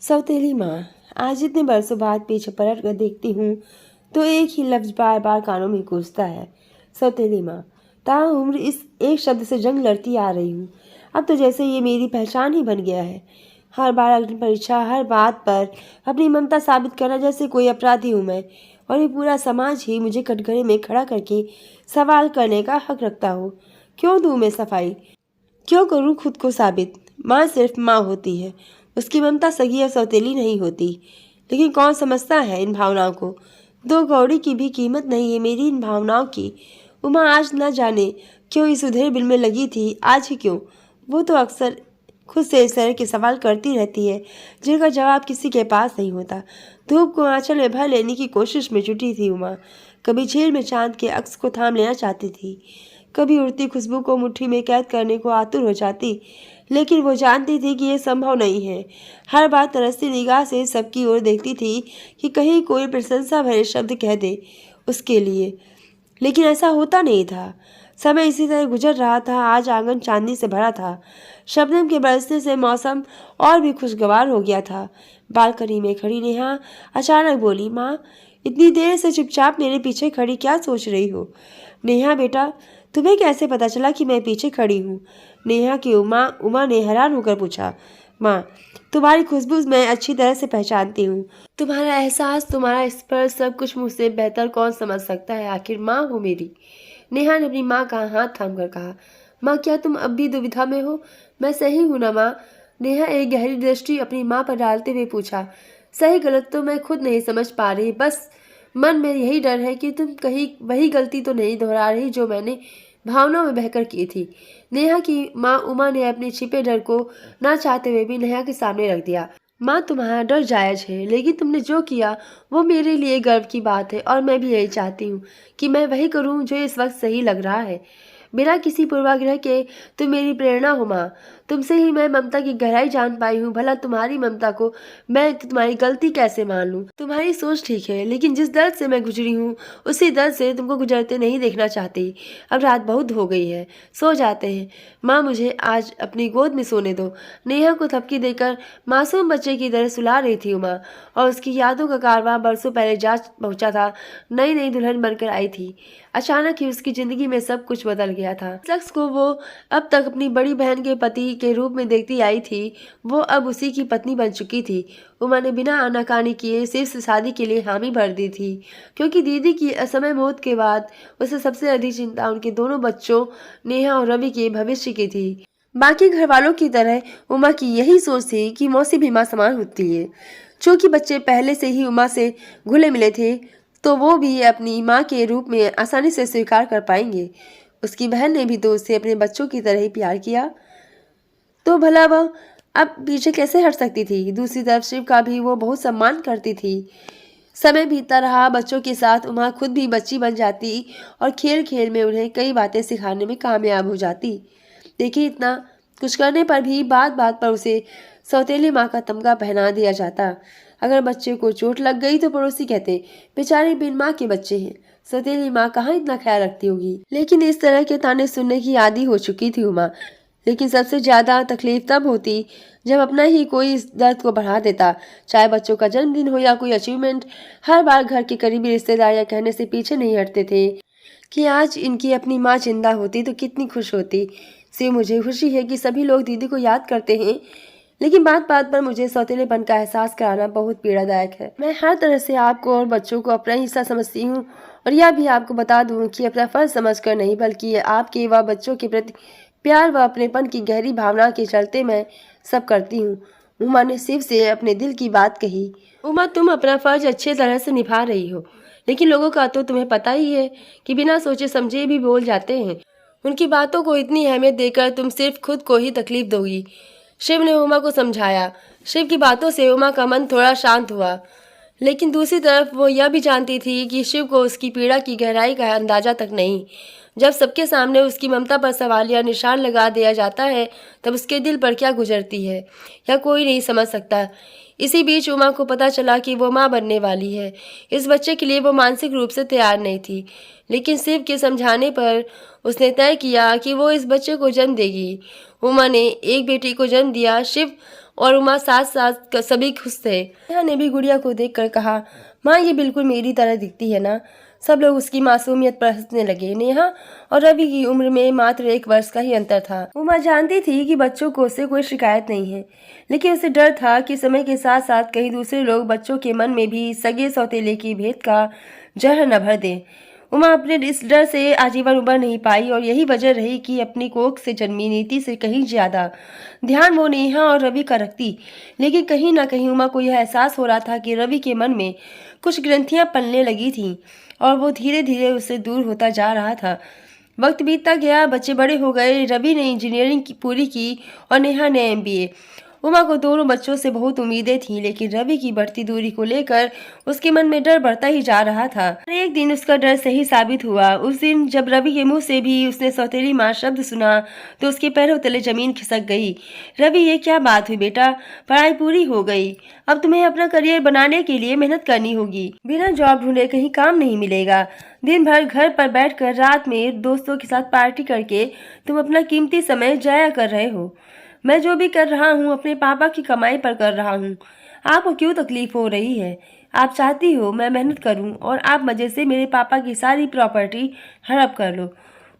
सौतेली माँ, आज इतने बरसों बाद पीछे पलट कर देखती हूँ तो एक ही लफ्ज बार बार कानों में गूंजता है। सौतेली माँ, ताउम्र इस एक शब्द से जंग लड़ती आ रही हूँ। अब तो जैसे ये मेरी पहचान ही बन गया है। हर बार अग्नि परीक्षा, हर बात पर अपनी ममता साबित करना जैसे कोई अपराधी हूँ मैं, और ये पूरा समाज ही मुझे कटघरे में खड़ा करके सवाल करने का हक रखता हो। क्यों दूँ मैं सफाई? क्यों करूं खुद को साबित? माँ सिर्फ माँ होती है, उसकी ममता सगी या सौतेली नहीं होती। लेकिन कौन समझता है इन भावनाओं को? दो कौड़ी की भी कीमत नहीं है मेरी इन भावनाओं की। उमा आज न जाने क्यों इस उधेड़ बिल में लगी थी, आज ही क्यों? वो तो अक्सर खुद से इस तरह के सवाल करती रहती है जिनका जवाब किसी के पास नहीं होता। धूप को आंचल में भर लेने की कोशिश में जुटी थी उमा। कभी झील में चांद के अक्स को थाम लेना चाहती थी, कभी उड़ती खुशबू को मुट्ठी में कैद करने को आतुर हो जाती, लेकिन वो जानती थी कि ये संभव नहीं है। हर बार तरसती निगाह से सबकी ओर देखती थी कि कहीं कोई प्रशंसा भरे शब्द कह दे उसके लिए, लेकिन ऐसा होता नहीं था। समय इसी तरह गुजर रहा था। आज आंगन चांदनी से भरा था। शबनम के बरसने से मौसम और भी खुशगवार हो गया था। बालकनी में खड़ी नेहा अचानक बोली, माँ, इतनी देर से चुपचाप मेरे पीछे खड़ी क्या सोच रही हो? नेहा बेटा, तुम्हें कैसे पता चला कि मैं पीछे खड़ी हूँ? नेहा की उमा ने हैरान होकर पूछा। माँ, तुम्हारी खुशबू मैं अच्छी तरह से पहचानती हूँ। तुम्हारा एहसास, तुम्हारा स्पर्श, सब कुछ मुझसे बेहतर कौन समझ सकता है? आखिर माँ हो मेरी। नेहा ने अपनी माँ का हाथ थामकर कहा। माँ, क्या तुम अब भी दुविधा में हो? मैं सही हूँ ना माँ? नेहा एक गहरी दृष्टि अपनी माँ पर डालते हुए पूछा। सही गलत तो मैं खुद नहीं समझ पा रही, बस मन में यही डर है कि तुम कहीं वही गलती तो नहीं दोहरा रही जो मैंने भावनाओं में बहकर की थी। नेहा की माँ उमा ने अपने छिपे डर को ना चाहते हुए भी नेहा के सामने रख दिया। माँ, तुम्हारा डर जायज है, लेकिन तुमने जो किया वो मेरे लिए गर्व की बात है, और मैं भी यही चाहती हूँ कि मैं वही करूँ जो इस वक्त सही लग रहा है। बिना किसी पूर्वाग्रह के तुम मेरी प्रेरणा हो माँ। तुमसे ही मैं ममता की गहराई जान पाई हूँ। भला तुम्हारी ममता को मैं तुम्हारी गलती कैसे मान लूँ? तुम्हारी सोच ठीक है, लेकिन जिस दर्द से मैं गुजरी हूँ उसी दर्द से तुमको गुजरते नहीं देखना चाहती। अब रात बहुत हो गई है, सो जाते हैं। माँ, मुझे आज अपनी गोद में सोने दो। नेहा को थपकी देकर मासूम बच्चे की तरह सुला रही थी उमा, और उसकी यादों का कारवां बरसों पहले जा पहुंचा था। नई नई दुल्हन बनकर आई थी। अचानक ही उसकी जिंदगी में सब कुछ बदल गया था। शख्स को वो अब तक अपनी बड़ी बहन के पति के रूप में देखती आई थी, वो अब उसी की पत्नी बन चुकी थी। उमा ने बिना आनाकानी किए सिर्फ शादी के लिए हामी भर दी थी, क्योंकि दीदी की असमय मौत के बाद उसे सबसे अधिक चिंता उनके दोनों बच्चों नेहा और रवि के भविष्य की थी। बाकी घर वालों की तरह उमा की यही सोच थी कि मौसी भी मां समान होती है। चूंकि बच्चे पहले से ही उमा से घुले मिले थे, तो वो भी अपनी माँ के रूप में आसानी से स्वीकार कर पाएंगे। उसकी बहन ने भी तो उसे अपने बच्चों की तरह ही प्यार किया, तो भला वह अब पीछे कैसे हट सकती थी? दूसरी तरफ शिव का भी वो बहुत सम्मान करती थी। समय बीतता रहा, बच्चों के साथ उमा खुद भी बच्ची बन जाती और खेल खेल में उन्हें कई बातें सिखाने में कामयाब हो जाती। देखिए, इतना कुछ करने पर भी बात बात पर उसे सौतेली माँ का तमगा पहना दिया जाता। अगर बच्चे को चोट लग गई तो पड़ोसी कहते, बेचारे बिन माँ के बच्चे हैं, सौतेली माँ कहाँ इतना ख्याल रखती होगी। लेकिन इस तरह के ताने सुनने की आदी हो चुकी थी उमा। लेकिन सबसे ज्यादा तकलीफ तब होती जब अपना ही कोई इस दर्द को बढ़ा देता, चाहे बच्चों का जन्मदिन हो या कोई अचीवमेंट। हर बार घर के करीबी रिश्तेदार यह कहने से पीछे नहीं हटते थे कि आज इनकी अपनी माँ जिंदा होती तो कितनी खुश होती। से मुझे खुशी है कि सभी लोग दीदी को याद करते हैं, लेकिन बात बात पर मुझे सौतेलेपन का एहसास कराना बहुत पीड़ादायक है। मैं हर तरह से आपको और बच्चों को अपना हिस्सा समझती हूँ, और यह भी आपको बता दूं कि अपना फर्ज समझकर नहीं, बल्कि आपके व बच्चों के प्रति प्यार व अपनेपन की गहरी भावना के चलते मैं सब करती हूँ। उमा ने शिव से अपने दिल की बात कही। उमा, तुम अपना फर्ज अच्छे तरह से निभा रही हो, लेकिन लोगों का तो तुम्हें पता ही है कि बिना सोचे समझे भी बोल जाते हैं। उनकी बातों को इतनी अहमियत देकर तुम सिर्फ खुद को ही तकलीफ दोगी। शिव ने उमा को समझाया। शिव की बातों से उमा का मन थोड़ा शांत हुआ, लेकिन दूसरी तरफ वो यह भी जानती थी कि शिव को उसकी पीड़ा की गहराई का अंदाजा तक नहीं। जब सबके सामने उसकी ममता पर सवाल या निशान लगा दिया जाता है, तब उसके दिल पर क्या गुजरती है या कोई नहीं समझ सकता। इसी बीच उमा को पता चला कि वो माँ बनने वाली है। इस बच्चे के लिए वो मानसिक रूप से तैयार नहीं थी, लेकिन शिव के समझाने पर उसने तय किया कि वो इस बच्चे को जन्म देगी। उमा ने एक बेटी को जन्म दिया। शिव और उमा साथ साथ सभी खुश थे। नेहा ने भी गुड़िया को देखकर कहा, माँ ये बिल्कुल मेरी तरह दिखती है ना। सब लोग उसकी मासूमियत पर हंसने लगे। नेहा और रवि की उम्र में मात्र 1 वर्ष का ही अंतर था। उमा जानती थी कि बच्चों को उससे कोई शिकायत नहीं है, लेकिन उसे डर था कि समय के साथ साथ कहीं दूसरे लोग बच्चों के मन में भी सगे सौतेले की भेद का जहर न भर दें। उमा अपने इस डर से आजीवन उबर नहीं पाई और यही वजह रही कि अपनी कोख से जन्मी नीति से कहीं ज्यादा ध्यान वो नेहा और रवि का रखती। लेकिन कहीं ना कहीं उमा को यह एहसास हो रहा था कि रवि के मन में कुछ ग्रंथियां पलने लगी थीं और वो धीरे धीरे उससे दूर होता जा रहा था। वक्त बीतता गया, बच्चे बड़े हो गए। रवि ने इंजीनियरिंग पूरी की और नेहा ने MBA। उमा को दोनों बच्चों से बहुत उम्मीदें थीं, लेकिन रवि की बढ़ती दूरी को लेकर उसके मन में डर बढ़ता ही जा रहा था। एक दिन उसका डर सही साबित हुआ। उस दिन जब रवि के मुंह से भी उसने सौतेली माँ शब्द सुना तो उसके पैरों तले जमीन खिसक गई। रवि, ये क्या बात हुई बेटा? पढ़ाई पूरी हो गई, अब तुम्हें अपना करियर बनाने के लिए मेहनत करनी होगी। बिना जॉब ढूंढे कहीं काम नहीं मिलेगा। दिन भर घर पर बैठकर रात में दोस्तों के साथ पार्टी करके तुम अपना कीमती समय जाया कर रहे हो। मैं जो भी कर रहा हूँ अपने पापा की कमाई पर कर रहा हूँ। आपको क्यों तकलीफ हो रही है? आप चाहती हो मैं मेहनत करूँ और आप मजे से मेरे पापा की सारी प्रॉपर्टी हड़प कर लो।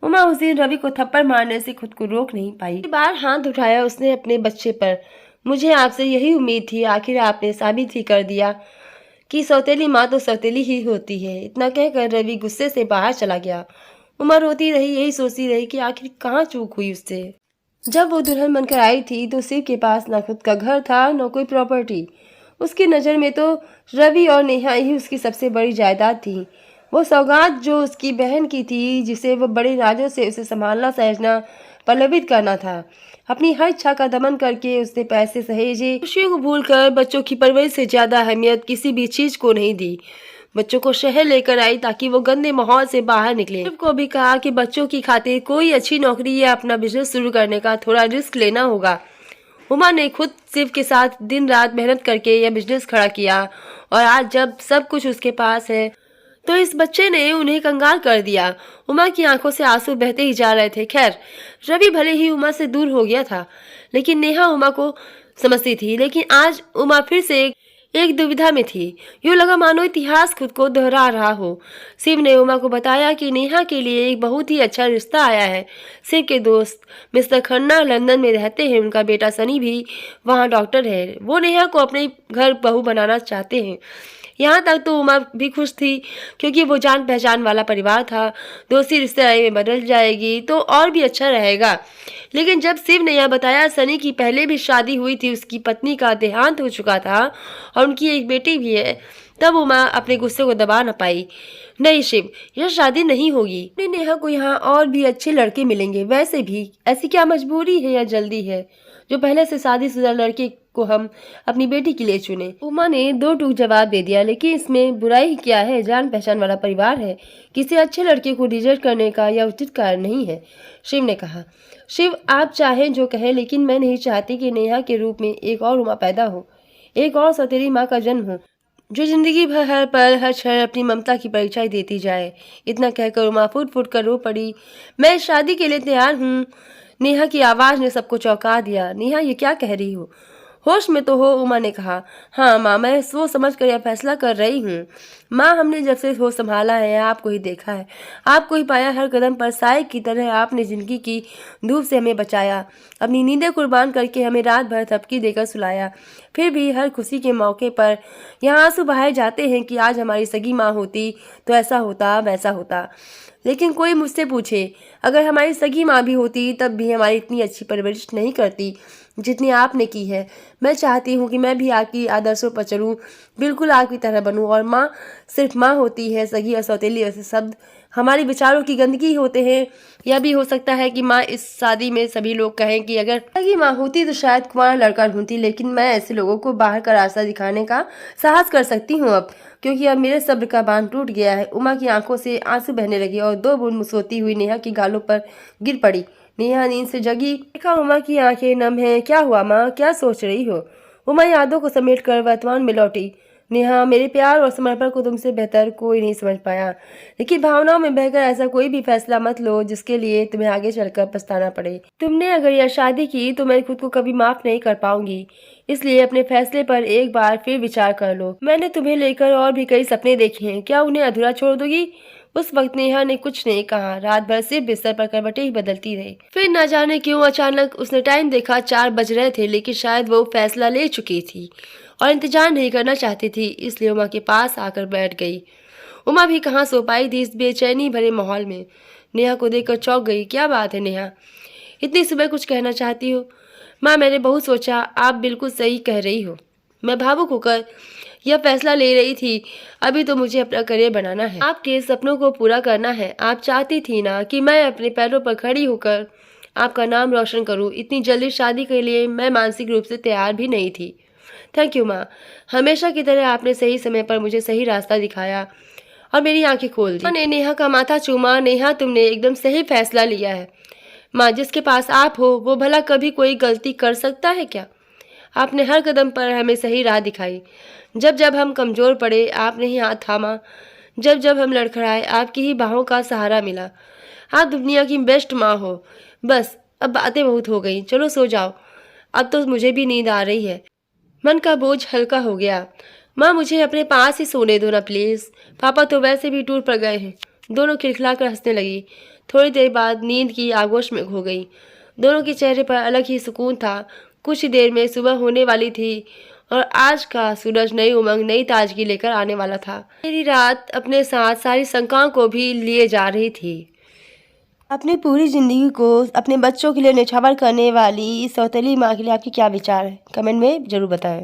उमा उस दिन रवि को थप्पड़ मारने से खुद को रोक नहीं पाई। बार हाथ उठाया उसने अपने बच्चे पर। मुझे आपसे यही उम्मीद थी, आखिर आपने साबित ही कर दिया कि सौतेली माँ तो सौतेली ही होती है। इतना कहकर रवि गुस्से से बाहर चला गया। उमा रोती रही, यही सोचती रही कि आखिर कहाँ चूक हुई उससे। जब वो दुल्हन बनकर आई थी तो शिव के पास न खुद का घर था न कोई प्रॉपर्टी। उसकी नज़र में तो रवि और नेहा ही उसकी सबसे बड़ी जायदाद थी। वो सौगात जो उसकी बहन की थी, जिसे वो बड़े राजों से उसे संभालना सहजना पल्लवित करना था। अपनी हर इच्छा का दमन करके उसने पैसे सहेजे। खुशियों को भूलकर बच्चों की परवरिश से ज्यादा अहमियत किसी भी चीज को नहीं दी। बच्चों को शहर लेकर आई ताकि वो गंदे माहौल से बाहर निकले। शिव को भी कहा कि बच्चों की खातिर कोई अच्छी नौकरी या अपना बिजनेस शुरू करने का थोड़ा रिस्क लेना होगा। उमा ने खुद शिव के साथ दिन रात मेहनत करके यह बिजनेस खड़ा किया और आज जब सब कुछ उसके पास है तो इस बच्चे ने उन्हें कंगाल कर दिया। उमा की आंखों से आंसू बहते ही जा रहे थे। खैर, रवि भले ही उमा से दूर हो गया था, लेकिन नेहा उमा को समझती थी। लेकिन आज उमा फिर से एक दुविधा में थी। यूं लगा मानो इतिहास खुद को दोहरा रहा हो। शिव ने उमा को बताया कि नेहा के लिए एक बहुत ही अच्छा रिश्ता आया है। शिव के दोस्त मिस्टर खन्ना लंदन में रहते हैं, उनका बेटा सनी भी वहाँ डॉक्टर है। वो नेहा को अपने घर बहू बनाना चाहते हैं। यहाँ तक तो उमा भी खुश थी, क्योंकि वो जान पहचान वाला परिवार था। दोस्ती रिश्तेदारी में बदल जाएगी तो और भी अच्छा रहेगा। लेकिन जब शिव ने यह बताया सनी की पहले भी शादी हुई थी, उसकी पत्नी का देहांत हो चुका था और उनकी एक बेटी भी है, तब उमा अपने गुस्से को दबा न पाई। नहीं शिव, यह शादी नहीं होगी। अपनी नेहा को यहाँ और भी अच्छे लड़के मिलेंगे। वैसे भी ऐसी क्या मजबूरी है या जल्दी है जो पहले से शादीशुदा लड़के को हम अपनी बेटी के लिए चुने? उमा ने दो टूक जवाब दे दिया, लेकिन इसमें बुराई क्या है? जान पहचान वाला परिवार है, किसी अच्छे लड़के को रिजेक्ट करने का यह उचित कारण नहीं है। शिव ने कहा, शिव आप चाहें जो कहें, लेकिन मैं नहीं चाहती कि नेहा के रूप में एक और उमा पैदा हो, एक और सौतेली माँ का जन्म हो जो जिंदगी भर हर पल हर क्षण अपनी ममता की परीक्षा देती जाए। इतना कहकर उमा फुट फुट कर रो पड़ी। मैं इस शादी के लिए तैयार हूँ। नेहा की आवाज ने सबको चौंका दिया। नेहा ये क्या कह रही हो? होश में तो हो? उमा ने कहा। हाँ माँ, मैं सोच समझ कर यह फैसला कर रही हूँ। माँ, हमने जब से होश संभाला है आपको ही देखा है, आपको ही पाया। हर कदम पर साए की तरह आपने जिंदगी की धूप से हमें बचाया, अपनी नींदें कुर्बान करके हमें रात भर थपकी देकर सुलाया। फिर भी हर खुशी के मौके पर यहाँ आंसू बहाए जाते हैं कि आज हमारी सगी माँ होती तो ऐसा होता, वैसा होता। लेकिन कोई मुझसे पूछे, अगर हमारी सगी माँ भी होती तब भी हमारी इतनी अच्छी परवरिश नहीं करती जितनी आपने की है। मैं चाहती हूँ कि मैं भी आपकी आदर्शों पर चलूँ, बिल्कुल आपकी तरह बनूँ। और माँ सिर्फ माँ होती है, सगी और सौतेली ऐसे शब्द हमारे विचारों की गंदगी होते हैं। यह भी हो सकता है कि माँ इस शादी में सभी लोग कहें कि अगर सगी माँ होती तो शायद कुंवारा लड़का ढूंढती, लेकिन मैं ऐसे लोगों को बाहर का रास्ता दिखाने का साहस कर सकती हूँ अब, क्योंकि अब मेरे सब्र का बांध टूट गया है। उमा की आंखों से आंसू बहने लगे और दो बूंद सोती हुई नेहा की गालों पर गिर पड़ी। नेहा नींद से जगी, देखा उमा की आंखें नम हैं। क्या हुआ माँ, क्या सोच रही हो? उमा यादों को समेट कर वर्तमान में लौटी। नेहा, मेरे प्यार और समर्पण को तुमसे बेहतर कोई नहीं समझ पाया, लेकिन भावनाओं में बहकर ऐसा कोई भी फैसला मत लो जिसके लिए तुम्हें आगे चलकर पछताना पड़े। तुमने अगर यह शादी की तो मैं खुद को कभी माफ नहीं कर पाऊंगी, इसलिए अपने फैसले पर एक बार फिर विचार कर लो। मैंने तुम्हें लेकर और भी कई सपने देखे हैं, क्या उन्हें अधूरा छोड़ दोगी? उस वक्त नेहा ने कुछ नहीं कहा। रात भर सिर्फ बिस्तर पर करवटें ही बदलती रही। फिर न जाने क्यों अचानक उसने टाइम देखा, 4 बज रहे थे, लेकिन शायद वो फैसला ले चुकी थी और इंतजार नहीं करना चाहती थी, इसलिए उमा के पास आकर बैठ गई। उमा भी कहाँ सो पाई थी इस बेचैनी भरे माहौल में। नेहा को देखकर चौंक गई। क्या बात है नेहा, इतनी सुबह कुछ कहना चाहती हो? माँ, मैंने बहुत सोचा, आप बिल्कुल सही कह रही हो। मैं भावुक होकर यह फैसला ले रही थी। अभी तो मुझे अपना करियर बनाना है, आपके सपनों को पूरा करना है। आप चाहती थी ना कि मैं अपने पैरों पर खड़ी होकर आपका नाम रोशन करूं। इतनी जल्दी शादी के लिए मैं मानसिक रूप से तैयार भी नहीं थी। थैंक यू माँ, हमेशा की तरह आपने सही समय पर मुझे सही रास्ता दिखाया और मेरी आंखें खोल दी। ने नेहा का माथा चूमा। नेहा, तुमने एकदम सही फैसला लिया है। माँ, जिसके पास आप हो वो भला कभी कोई गलती कर सकता है क्या? आपने हर कदम पर हमें सही राह दिखाई। जब जब हम कमज़ोर पड़े आपने ही हाथ थामा, जब जब हम लड़खड़ाए आपकी ही बाहों का सहारा मिला। आप दुनिया की बेस्ट माँ हो। बस अब बातें बहुत हो गई, चलो सो जाओ, अब तो मुझे भी नींद आ रही है। मन का बोझ हल्का हो गया। माँ, मुझे अपने पास ही सोने दो ना प्लीज़। पापा तो वैसे भी टूर पर गए हैं। दोनों खिलखिलाकर हंसने लगी। थोड़ी देर बाद नींद की आगोश में खो गई। दोनों के चेहरे पर अलग ही सुकून था। कुछ ही देर में सुबह होने वाली थी और आज का सूरज नई उमंग, नई ताजगी लेकर आने वाला था। मेरी रात अपने साथ सारी शंकाओं को भी लिए जा रही थी। अपनी पूरी जिंदगी को अपने बच्चों के लिए न्यौछावर करने वाली इस सौतेली माँ के लिए आपके क्या विचार हैं? कमेंट में जरूर बताएं।